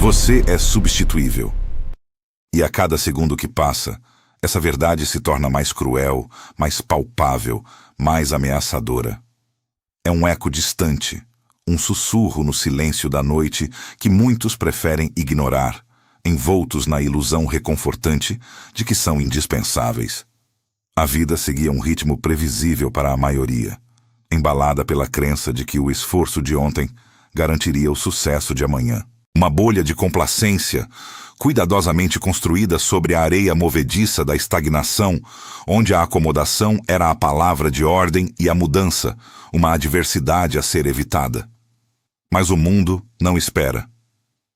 Você é substituível. E a cada segundo que passa, essa verdade se torna mais cruel, mais palpável, mais ameaçadora. É um eco distante, um sussurro no silêncio da noite que muitos preferem ignorar, envoltos na ilusão reconfortante de que são indispensáveis. A vida seguia um ritmo previsível para a maioria, embalada pela crença de que o esforço de ontem garantiria o sucesso de amanhã. Uma bolha de complacência, cuidadosamente construída sobre a areia movediça da estagnação, onde a acomodação era a palavra de ordem e a mudança, uma adversidade a ser evitada. Mas o mundo não espera.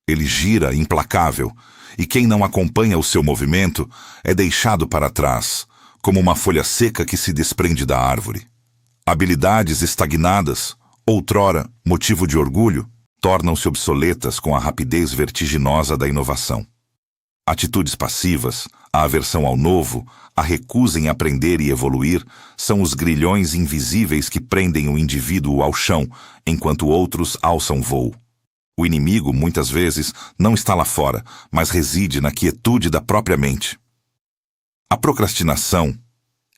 Ele gira implacável, e quem não acompanha o seu movimento é deixado para trás, como uma folha seca que se desprende da árvore. Habilidades estagnadas, outrora motivo de orgulho, tornam-se obsoletas com a rapidez vertiginosa da inovação. Atitudes passivas, a aversão ao novo, a recusa em aprender e evoluir são os grilhões invisíveis que prendem o indivíduo ao chão, enquanto outros alçam voo. O inimigo, muitas vezes, não está lá fora, mas reside na quietude da própria mente. A procrastinação,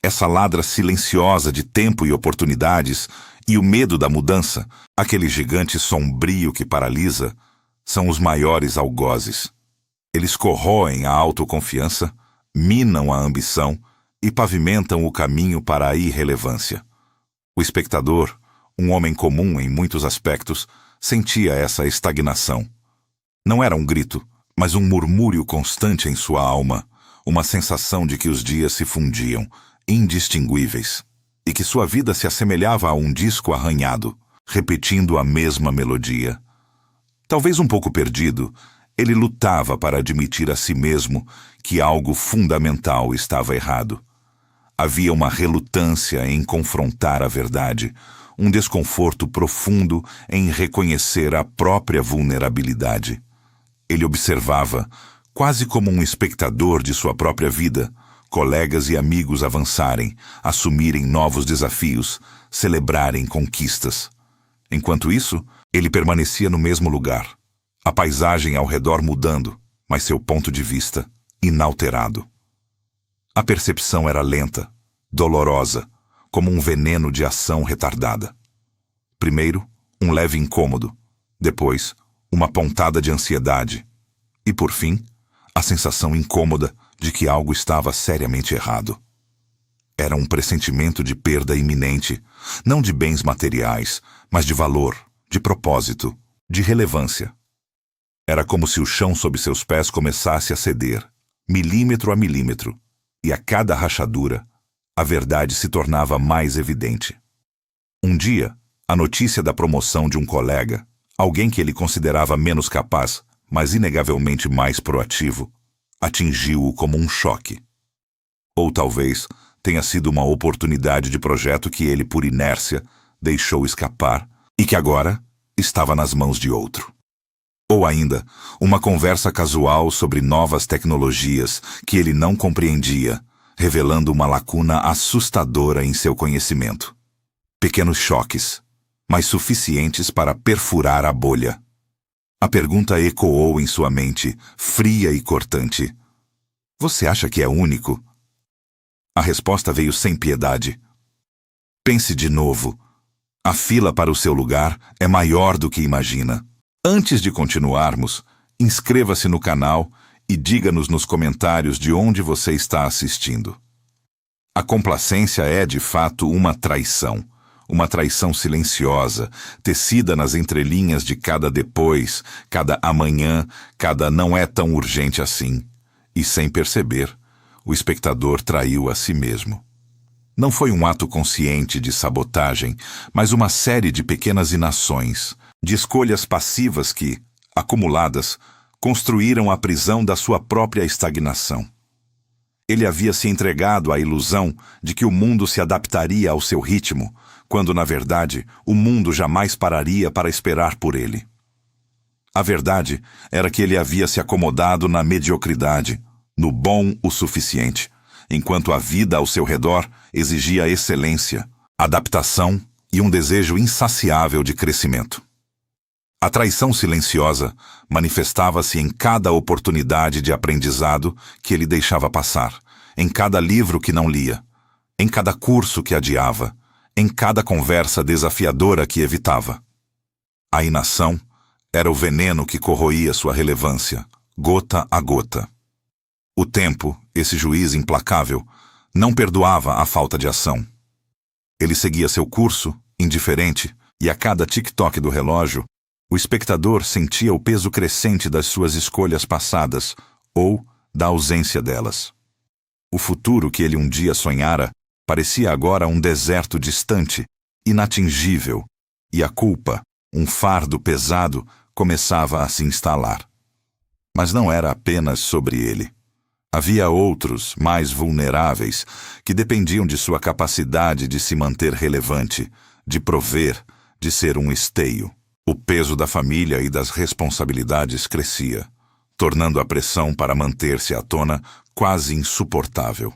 essa ladra silenciosa de tempo e oportunidades, e o medo da mudança, aquele gigante sombrio que paralisa, são os maiores algozes. Eles corroem a autoconfiança, minam a ambição e pavimentam o caminho para a irrelevância. O espectador, um homem comum em muitos aspectos, sentia essa estagnação. Não era um grito, mas um murmúrio constante em sua alma, uma sensação de que os dias se fundiam, indistinguíveis, e que sua vida se assemelhava a um disco arranhado, repetindo a mesma melodia. Talvez um pouco perdido, ele lutava para admitir a si mesmo que algo fundamental estava errado. Havia uma relutância em confrontar a verdade, um desconforto profundo em reconhecer a própria vulnerabilidade. Ele observava, quase como um espectador de sua própria vida, colegas e amigos avançarem, assumirem novos desafios, celebrarem conquistas. Enquanto isso, ele permanecia no mesmo lugar, a paisagem ao redor mudando, mas seu ponto de vista inalterado. A percepção era lenta, dolorosa, como um veneno de ação retardada. Primeiro, um leve incômodo, depois, uma pontada de ansiedade, e por fim, a sensação incômoda de que algo estava seriamente errado. Era um pressentimento de perda iminente, não de bens materiais, mas de valor, de propósito, de relevância. Era como se o chão sob seus pés começasse a ceder, milímetro a milímetro, e a cada rachadura, a verdade se tornava mais evidente. Um dia, a notícia da promoção de um colega, alguém que ele considerava menos capaz, mas inegavelmente mais proativo, atingiu-o como um choque. Ou talvez tenha sido uma oportunidade de projeto que ele, por inércia, deixou escapar e que agora estava nas mãos de outro. Ou ainda, uma conversa casual sobre novas tecnologias que ele não compreendia, revelando uma lacuna assustadora em seu conhecimento. Pequenos choques, mas suficientes para perfurar a bolha. A pergunta ecoou em sua mente, fria e cortante. Você acha que é único? A resposta veio sem piedade. Pense de novo. A fila para o seu lugar é maior do que imagina. Antes de continuarmos, inscreva-se no canal e diga-nos nos comentários de onde você está assistindo. A complacência é, de fato, uma traição silenciosa, tecida nas entrelinhas de cada depois, cada amanhã, cada não é tão urgente assim. E sem perceber, o espectador traiu a si mesmo. Não foi um ato consciente de sabotagem, mas uma série de pequenas inações, de escolhas passivas que, acumuladas, construíram a prisão da sua própria estagnação. Ele havia se entregado à ilusão de que o mundo se adaptaria ao seu ritmo, quando, na verdade, o mundo jamais pararia para esperar por ele. A verdade era que ele havia se acomodado na mediocridade, no bom o suficiente, enquanto a vida ao seu redor exigia excelência, adaptação e um desejo insaciável de crescimento. A traição silenciosa manifestava-se em cada oportunidade de aprendizado que ele deixava passar, em cada livro que não lia, em cada curso que adiava, em cada conversa desafiadora que evitava. A inação era o veneno que corroía sua relevância, gota a gota. O tempo, esse juiz implacável, não perdoava a falta de ação. Ele seguia seu curso, indiferente, e a cada tic-toc do relógio, o espectador sentia o peso crescente das suas escolhas passadas ou da ausência delas. O futuro que ele um dia sonhara parecia agora um deserto distante, inatingível, e a culpa, um fardo pesado, começava a se instalar. Mas não era apenas sobre ele. Havia outros, mais vulneráveis, que dependiam de sua capacidade de se manter relevante, de prover, de ser um esteio. O peso da família e das responsabilidades crescia, tornando a pressão para manter-se à tona quase insuportável.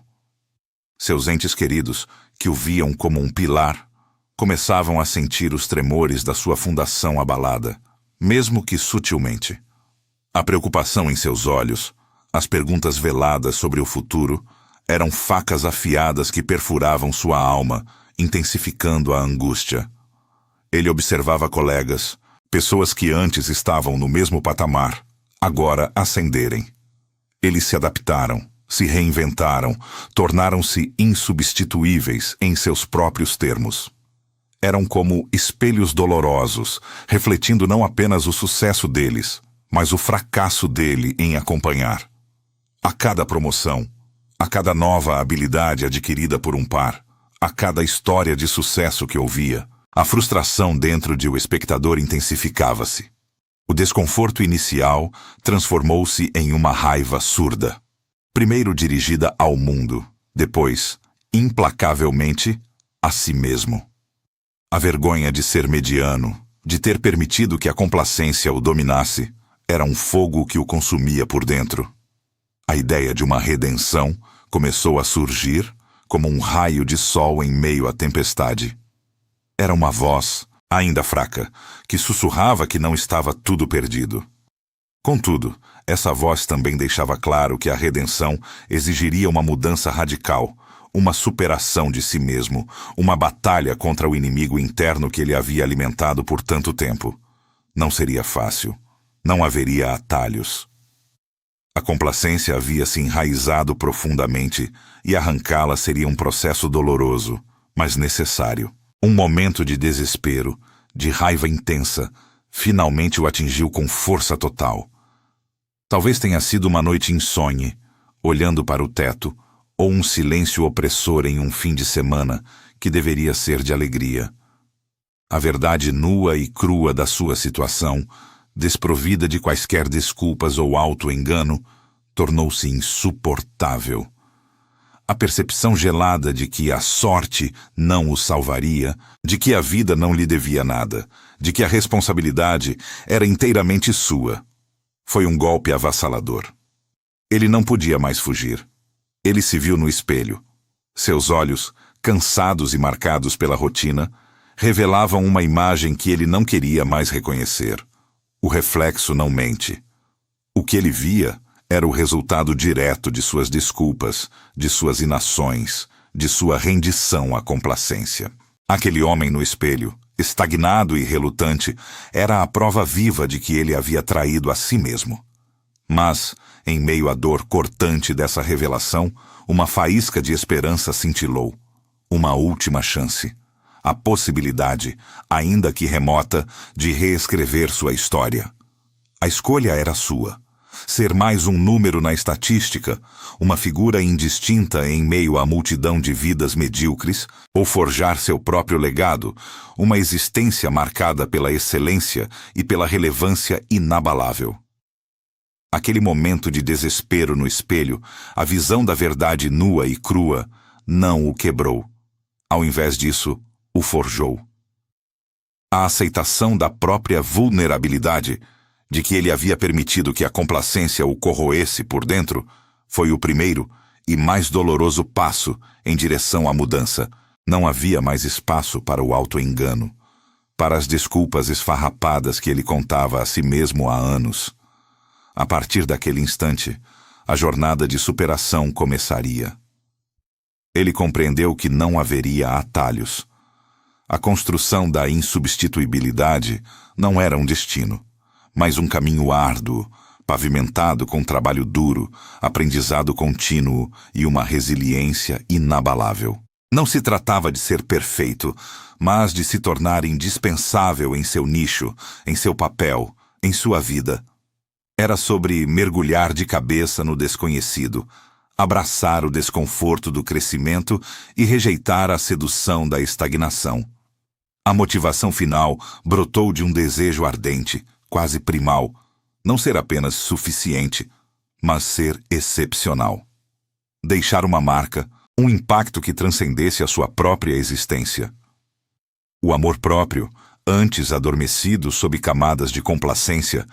Seus entes queridos, que o viam como um pilar, começavam a sentir os tremores da sua fundação abalada, mesmo que sutilmente. A preocupação em seus olhos, as perguntas veladas sobre o futuro, eram facas afiadas que perfuravam sua alma, intensificando a angústia. Ele observava colegas, pessoas que antes estavam no mesmo patamar, agora ascenderem. Eles se adaptaram, se reinventaram, tornaram-se insubstituíveis em seus próprios termos. Eram como espelhos dolorosos, refletindo não apenas o sucesso deles, mas o fracasso dele em acompanhar. A cada promoção, a cada nova habilidade adquirida por um par, a cada história de sucesso que ouvia, a frustração dentro de o espectador intensificava-se. O desconforto inicial transformou-se em uma raiva surda. Primeiro dirigida ao mundo, depois, implacavelmente, a si mesmo. A vergonha de ser mediano, de ter permitido que a complacência o dominasse, era um fogo que o consumia por dentro. A ideia de uma redenção começou a surgir como um raio de sol em meio à tempestade. Era uma voz, ainda fraca, que sussurrava que não estava tudo perdido. Contudo, essa voz também deixava claro que a redenção exigiria uma mudança radical, uma superação de si mesmo, uma batalha contra o inimigo interno que ele havia alimentado por tanto tempo. Não seria fácil. Não haveria atalhos. A complacência havia se enraizado profundamente e arrancá-la seria um processo doloroso, mas necessário. Um momento de desespero, de raiva intensa, finalmente o atingiu com força total. Talvez tenha sido uma noite insone, olhando para o teto, ou um silêncio opressor em um fim de semana que deveria ser de alegria. A verdade nua e crua da sua situação, desprovida de quaisquer desculpas ou auto-engano, tornou-se insuportável. A percepção gelada de que a sorte não o salvaria, de que a vida não lhe devia nada, de que a responsabilidade era inteiramente sua, foi um golpe avassalador. Ele não podia mais fugir. Ele se viu no espelho. Seus olhos, cansados e marcados pela rotina, revelavam uma imagem que ele não queria mais reconhecer. O reflexo não mente. O que ele via era o resultado direto de suas desculpas, de suas inações, de sua rendição à complacência. Aquele homem no espelho, estagnado e relutante, era a prova viva de que ele havia traído a si mesmo. Mas, em meio à dor cortante dessa revelação, uma faísca de esperança cintilou. Uma última chance. A possibilidade, ainda que remota, de reescrever sua história. A escolha era sua. Ser mais um número na estatística, uma figura indistinta em meio à multidão de vidas medíocres, ou forjar seu próprio legado, uma existência marcada pela excelência e pela relevância inabalável. Aquele momento de desespero no espelho, a visão da verdade nua e crua, não o quebrou. Ao invés disso, o forjou. A aceitação da própria vulnerabilidade, de que ele havia permitido que a complacência o corroesse por dentro, foi o primeiro e mais doloroso passo em direção à mudança. Não havia mais espaço para o auto-engano. para as desculpas esfarrapadas que ele contava a si mesmo há anos. A partir daquele instante, a jornada de superação começaria. Ele compreendeu que não haveria atalhos. A construção da insubstituibilidade não era um destino, mas um caminho árduo, pavimentado com trabalho duro, aprendizado contínuo e uma resiliência inabalável. Não se tratava de ser perfeito, mas de se tornar indispensável em seu nicho, em seu papel, em sua vida. Era sobre mergulhar de cabeça no desconhecido, abraçar o desconforto do crescimento e rejeitar a sedução da estagnação. A motivação final brotou de um desejo ardente, quase primal, não ser apenas suficiente, mas ser excepcional. Deixar uma marca, um impacto que transcendesse a sua própria existência. O amor próprio, antes adormecido sob camadas de complacência,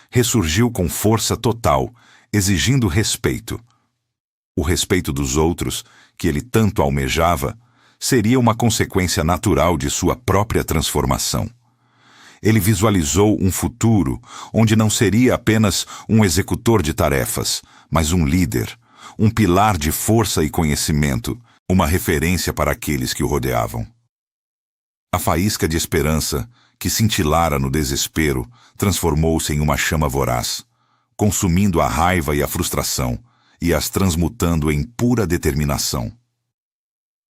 ressurgiu com força total, exigindo respeito. O respeito dos outros, que ele tanto almejava, seria uma consequência natural de sua própria transformação. Ele visualizou um futuro onde não seria apenas um executor de tarefas, mas um líder, um pilar de força e conhecimento, uma referência para aqueles que o rodeavam. A faísca de esperança, que cintilara no desespero, transformou-se em uma chama voraz, consumindo a raiva e a frustração, e as transmutando em pura determinação.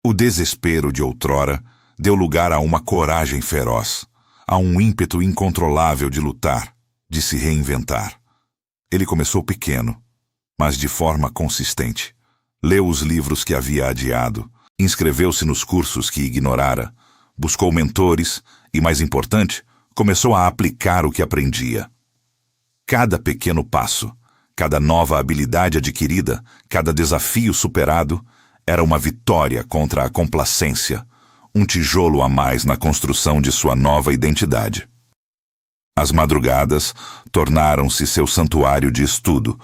O desespero de outrora deu lugar a uma coragem feroz, a um ímpeto incontrolável de lutar, de se reinventar. Ele começou pequeno, mas de forma consistente. Leu os livros que havia adiado, inscreveu-se nos cursos que ignorara, buscou mentores e, mais importante, começou a aplicar o que aprendia. Cada pequeno passo, cada nova habilidade adquirida, cada desafio superado, era uma vitória contra a complacência, um tijolo a mais na construção de sua nova identidade. As madrugadas tornaram-se seu santuário de estudo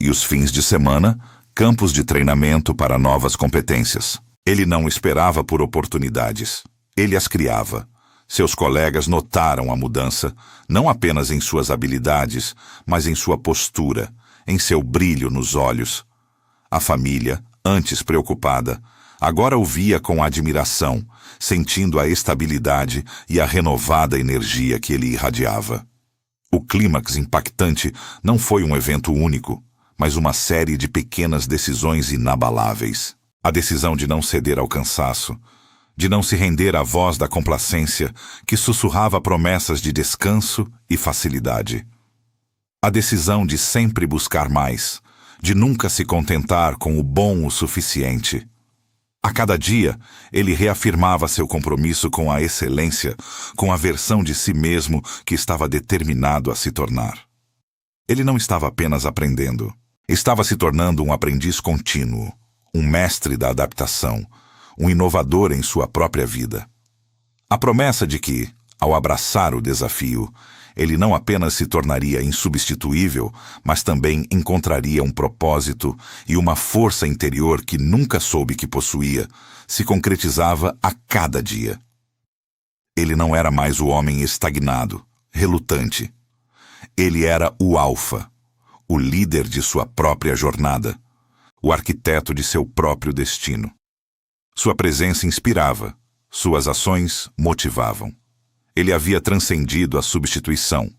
e os fins de semana, campos de treinamento para novas competências. Ele não esperava por oportunidades. Ele as criava. Seus colegas notaram a mudança, não apenas em suas habilidades, mas em sua postura, em seu brilho nos olhos. A família, antes preocupada, agora o via com admiração, sentindo a estabilidade e a renovada energia que ele irradiava. O clímax impactante não foi um evento único, mas uma série de pequenas decisões inabaláveis. A decisão de não ceder ao cansaço, de não se render à voz da complacência que sussurrava promessas de descanso e facilidade. A decisão de sempre buscar mais, de nunca se contentar com o bom o suficiente. A cada dia, ele reafirmava seu compromisso com a excelência, com a versão de si mesmo que estava determinado a se tornar. Ele não estava apenas aprendendo. Estava se tornando um aprendiz contínuo, um mestre da adaptação, um inovador em sua própria vida. A promessa de que, ao abraçar o desafio, ele não apenas se tornaria insubstituível, mas também encontraria um propósito e uma força interior que nunca soube que possuía, se concretizava a cada dia. Ele não era mais o homem estagnado, relutante. Ele era o alfa, o líder de sua própria jornada, o arquiteto de seu próprio destino. Sua presença inspirava, suas ações motivavam. Ele havia transcendido a substituição,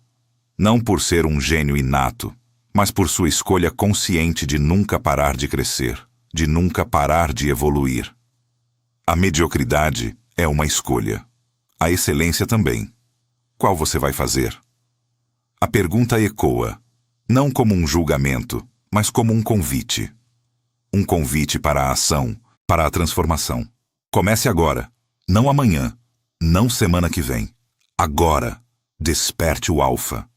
não por ser um gênio inato, mas por sua escolha consciente de nunca parar de crescer, de nunca parar de evoluir. A mediocridade é uma escolha. A excelência também. Qual você vai fazer? A pergunta ecoa, não como um julgamento, mas como um convite. Um convite para a ação, para a transformação. Comece agora, não amanhã, não semana que vem. Agora, desperte o alfa.